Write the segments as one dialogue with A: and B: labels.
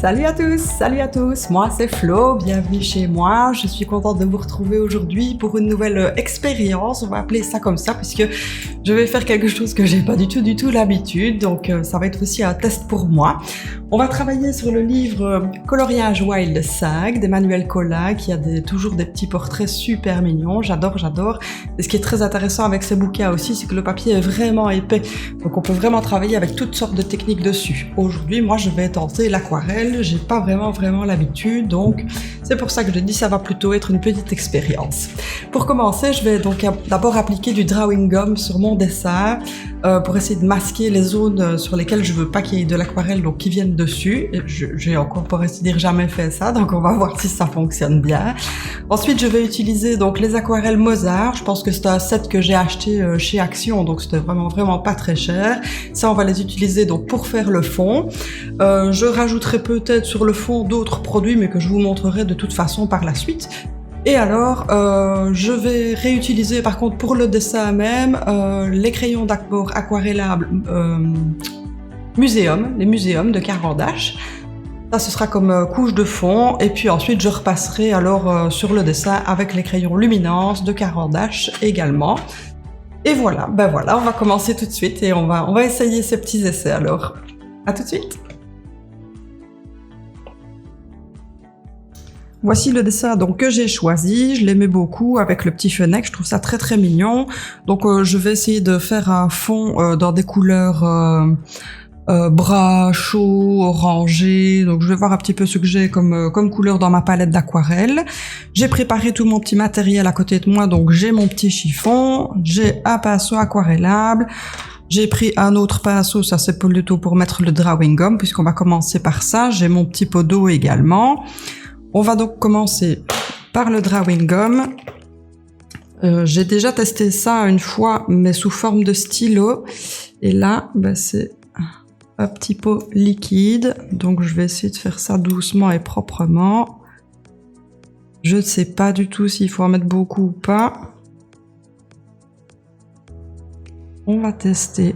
A: Salut à tous, moi c'est Flo, bienvenue chez moi, je suis contente de vous retrouver aujourd'hui pour une nouvelle expérience, on va appeler ça comme ça puisque je vais faire quelque chose que j'ai pas du tout l'habitude, donc ça va être aussi un test pour moi. On va travailler sur le livre Coloriage Wild 5 d'Emmanuel Colas qui a toujours des petits portraits super mignons, j'adore. Et ce qui est très intéressant avec ce bouquin aussi, c'est que le papier est vraiment épais, donc on peut vraiment travailler avec toutes sortes de techniques dessus. Aujourd'hui, moi je vais tenter l'aquarelle, j'ai pas vraiment l'habitude, donc c'est pour ça que je dis ça va plutôt être une petite expérience. Pour commencer, je vais donc d'abord appliquer du drawing gum sur mon dessin pour essayer de masquer les zones sur lesquelles je veux pas qu'il y ait de l'aquarelle donc qui viennent dessus. J'ai encore pour ainsi dire jamais fait ça, donc on va voir si ça fonctionne bien. Ensuite, je vais utiliser donc les aquarelles Mozart. Je pense que c'est un set que j'ai acheté chez Action, donc c'était vraiment pas très cher. Ça, on va les utiliser donc pour faire le fond. Je rajouterai peut-être sur le fond d'autres produits, mais que je vous montrerai de toute façon par la suite. Et alors, je vais réutiliser par contre pour le dessin même les crayons aquarellables les muséums de Caran-d'Ache. Ça, ce sera comme couche de fond, et puis ensuite je repasserai alors sur le dessin avec les crayons luminance de Caran-d'Ache également. Et voilà, on va commencer tout de suite et on va essayer ces petits essais alors. À tout de suite. Voici le dessin donc que j'ai choisi, je l'aimais beaucoup avec le petit fennec, je trouve ça très mignon. Donc je vais essayer de faire un fond dans des couleurs bras chaud, orangé, donc je vais voir un petit peu ce que j'ai comme couleur dans ma palette d'aquarelle. J'ai préparé tout mon petit matériel à côté de moi, donc j'ai mon petit chiffon, j'ai un pinceau aquarellable, j'ai pris un autre pinceau, ça c'est plutôt pour mettre le drawing gum, puisqu'on va commencer par ça, j'ai mon petit pot d'eau également. On va donc commencer par le drawing gum. J'ai déjà testé ça une fois, mais sous forme de stylo, et là, c'est un petit pot liquide, donc je vais essayer de faire ça doucement et proprement. Je ne sais pas du tout s'il faut en mettre beaucoup ou pas. On va tester.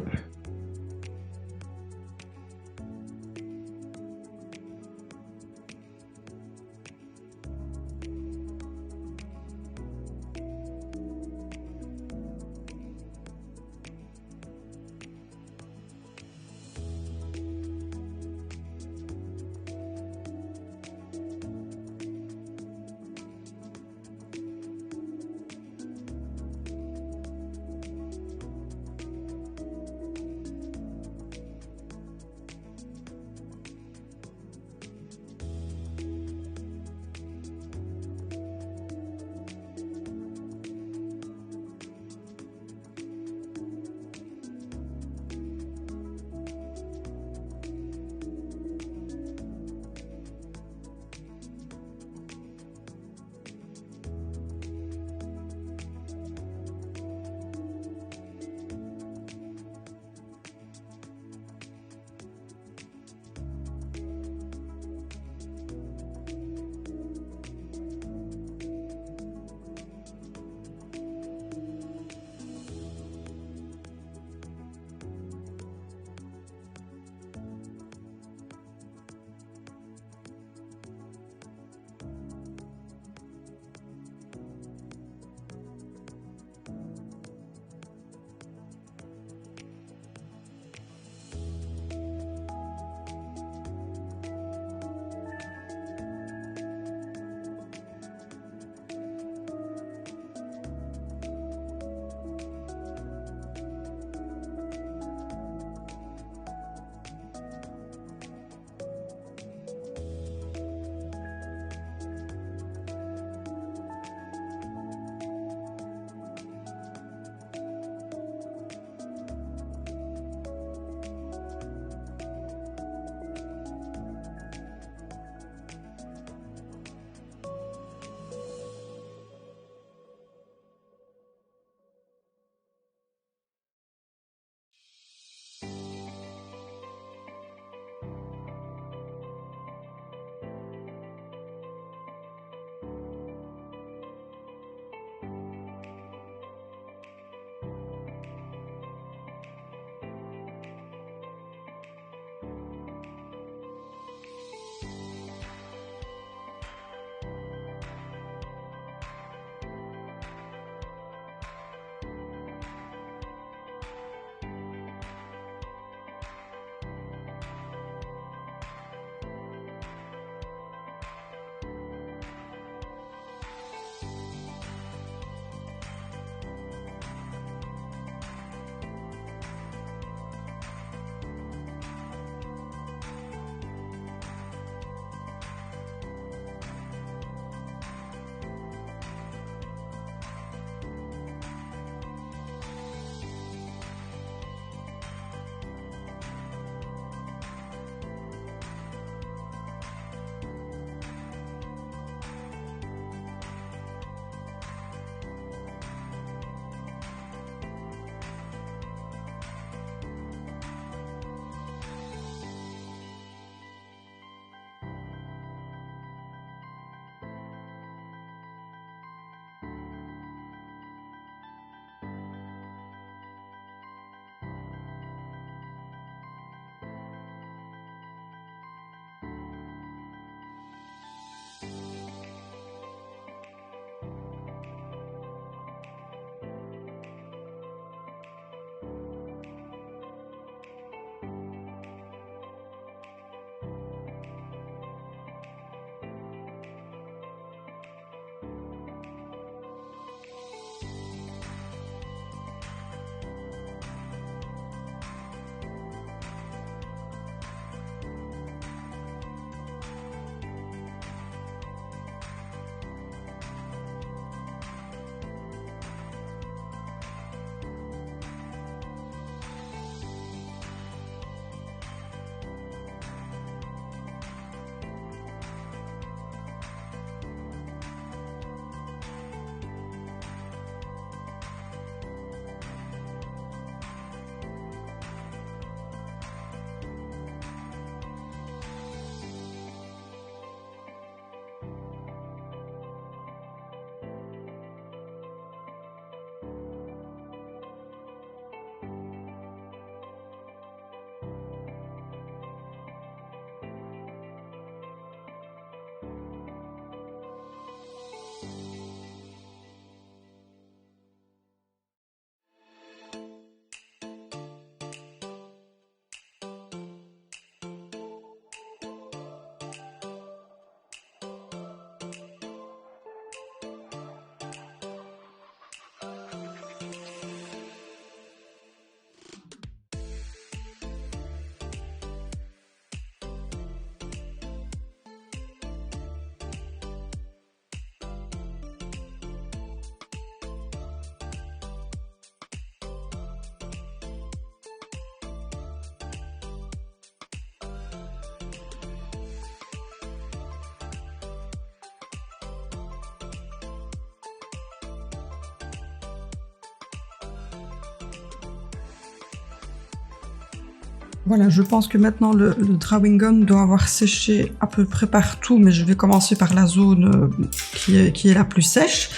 A: Voilà, je pense que maintenant le drawing gum doit avoir séché à peu près partout, mais je vais commencer par la zone qui est la plus sèche.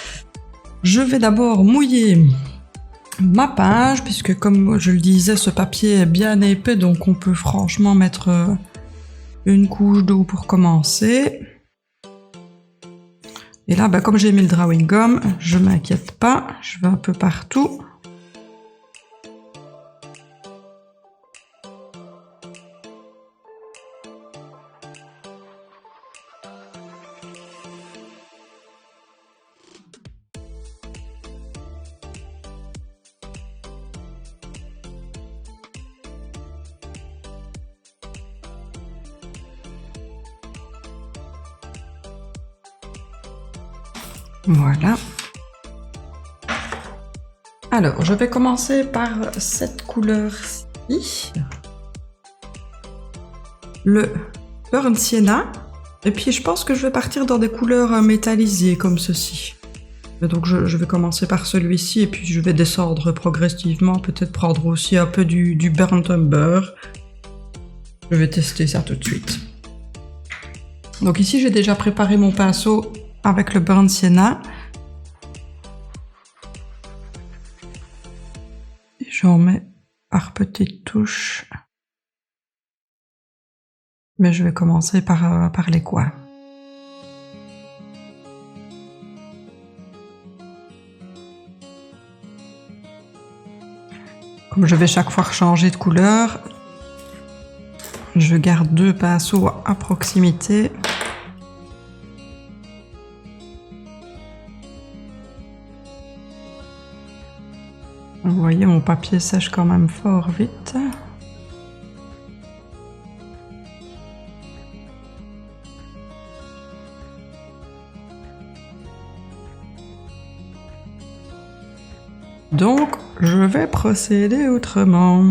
A: Je vais d'abord mouiller ma page, puisque comme je le disais, ce papier est bien épais, donc on peut franchement mettre une couche d'eau pour commencer. Et là, bah, comme j'ai mis le drawing gum, je m'inquiète pas, je vais un peu partout. Voilà. Alors, je vais commencer par cette couleur-ci. Le Burnt Sienna. Et puis, je pense que je vais partir dans des couleurs métallisées comme ceci. Et donc, je vais commencer par celui-ci et puis je vais descendre progressivement. Peut-être prendre aussi un peu du Burnt Umber. Je vais tester ça tout de suite. Donc ici, j'ai déjà préparé mon pinceau avec le Burnt Sienna. J'en mets par petites touches. Mais je vais commencer par les coins. Comme je vais chaque fois changer de couleur, je garde 2 pinceaux à proximité. Vous voyez, mon papier sèche quand même fort vite. Donc, je vais procéder autrement.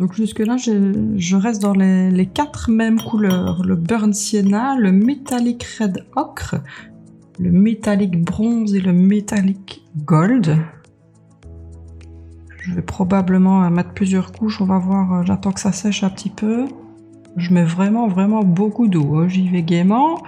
A: Donc jusque-là, je reste dans les 4 mêmes couleurs. Le Burnt Sienna, le Metallic Red Ocre, le Metallic Bronze et le Metallic Gold. Je vais probablement mettre plusieurs couches, on va voir, j'attends que ça sèche un petit peu. Je mets vraiment beaucoup d'eau, hein. J'y vais gaiement.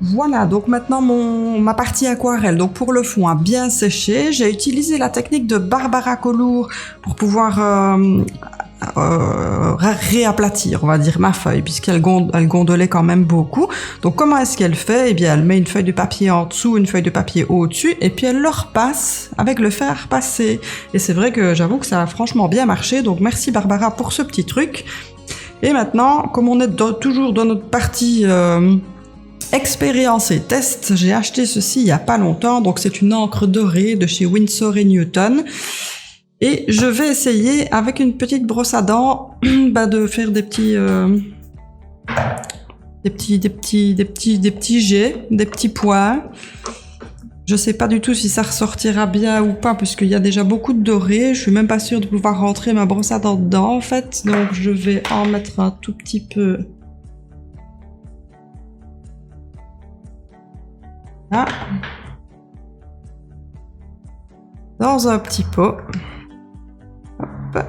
A: Voilà, donc maintenant ma partie aquarelle. Donc pour le fond a bien séché, j'ai utilisé la technique de Barbara Collour pour pouvoir réaplatir, on va dire, ma feuille, puisqu'elle elle gondolait quand même beaucoup. Donc comment est-ce qu'elle fait? Eh bien, elle met une feuille de papier en dessous, une feuille de papier au-dessus, et puis elle le repasse avec le fer passé. Et c'est vrai que j'avoue que ça a franchement bien marché, donc merci Barbara pour ce petit truc. Et maintenant, comme on est toujours dans notre partie expérience et test, j'ai acheté ceci il y a pas longtemps, donc c'est une encre dorée de chez Winsor & Newton. Et je vais essayer avec une petite brosse à dents de faire des petits jets, des petits points. Je sais pas du tout si ça ressortira bien ou pas puisqu'il y a déjà beaucoup de doré. Je suis même pas sûre de pouvoir rentrer ma brosse à dents dedans en fait. Donc je vais en mettre un tout petit peu là. Dans un petit pot. Hop.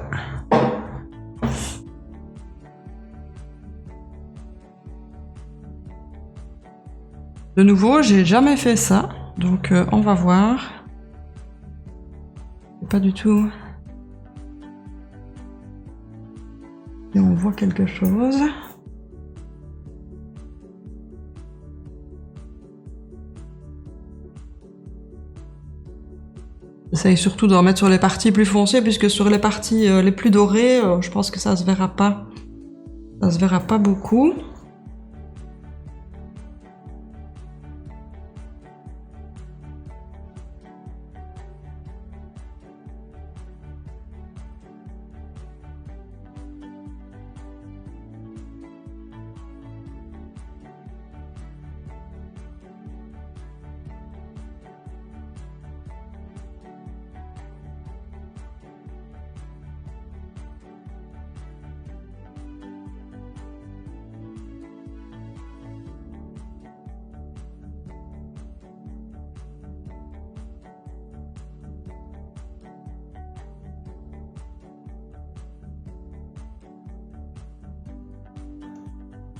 A: De nouveau, j'ai jamais fait ça, donc on va voir. Pas du tout. Et on voit quelque chose. J'essaye surtout d'en mettre sur les parties plus foncées, puisque sur les parties les plus dorées, je pense que ça se verra pas. Ça se verra pas beaucoup.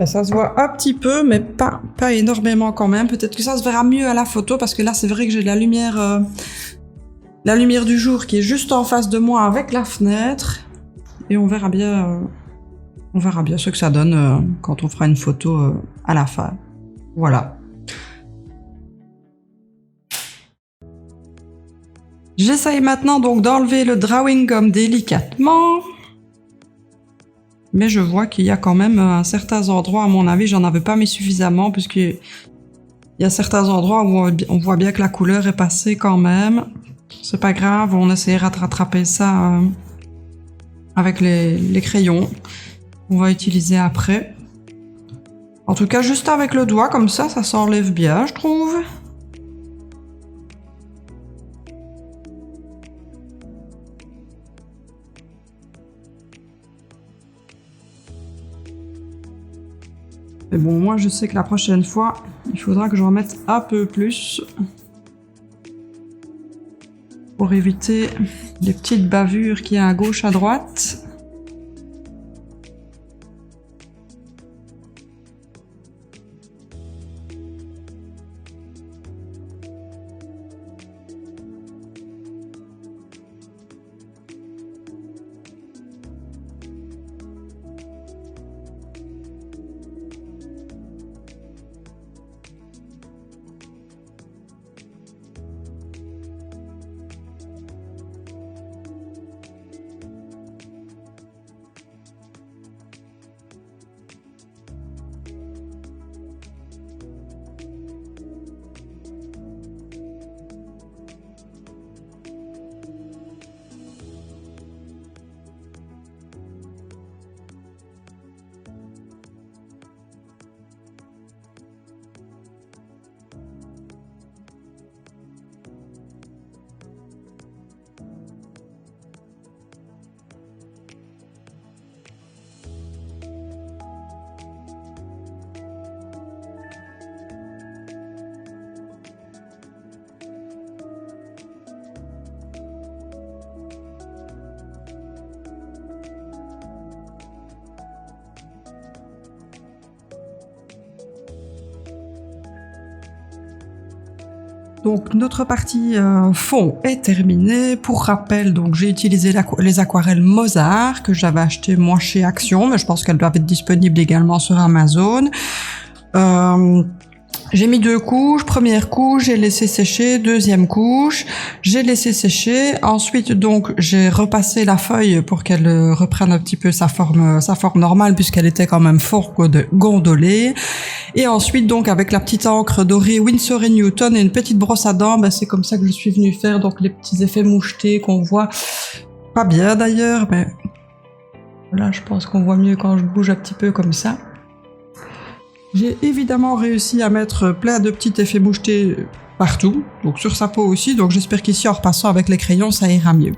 A: Ça se voit un petit peu, mais pas énormément quand même. Peut-être que ça se verra mieux à la photo, parce que là, c'est vrai que j'ai la lumière du jour qui est juste en face de moi avec la fenêtre. Et on verra bien ce que ça donne quand on fera une photo à la fin. Voilà. J'essaye maintenant donc d'enlever le drawing gum délicatement. Mais je vois qu'il y a quand même à certains endroits, à mon avis, j'en avais pas mis suffisamment, puisqu'il y a certains endroits où on voit bien que la couleur est passée quand même. C'est pas grave, on essaiera de rattraper ça avec les crayons qu'on va utiliser après. En tout cas, juste avec le doigt, comme ça s'enlève bien, je trouve. Mais bon, moi je sais que la prochaine fois, il faudra que j'en mette un peu plus pour éviter les petites bavures qu'il y a à gauche, à droite. Donc notre partie fond est terminée. Pour rappel, donc j'ai utilisé les aquarelles Mozart que j'avais achetées moi chez Action, mais je pense qu'elles doivent être disponibles également sur Amazon. J'ai mis 2 couches. Première couche, j'ai laissé sécher. Deuxième couche, j'ai laissé sécher. Ensuite, donc, j'ai repassé la feuille pour qu'elle reprenne un petit peu sa forme normale puisqu'elle était quand même fort gondolée. Et ensuite, donc, avec la petite encre dorée Winsor & Newton et une petite brosse à dents, c'est comme ça que je suis venue faire donc les petits effets mouchetés qu'on voit. Pas bien d'ailleurs, mais là, je pense qu'on voit mieux quand je bouge un petit peu comme ça. J'ai évidemment réussi à mettre plein de petits effets mouchetés partout, donc sur sa peau aussi, donc j'espère qu'ici en repassant avec les crayons ça ira mieux.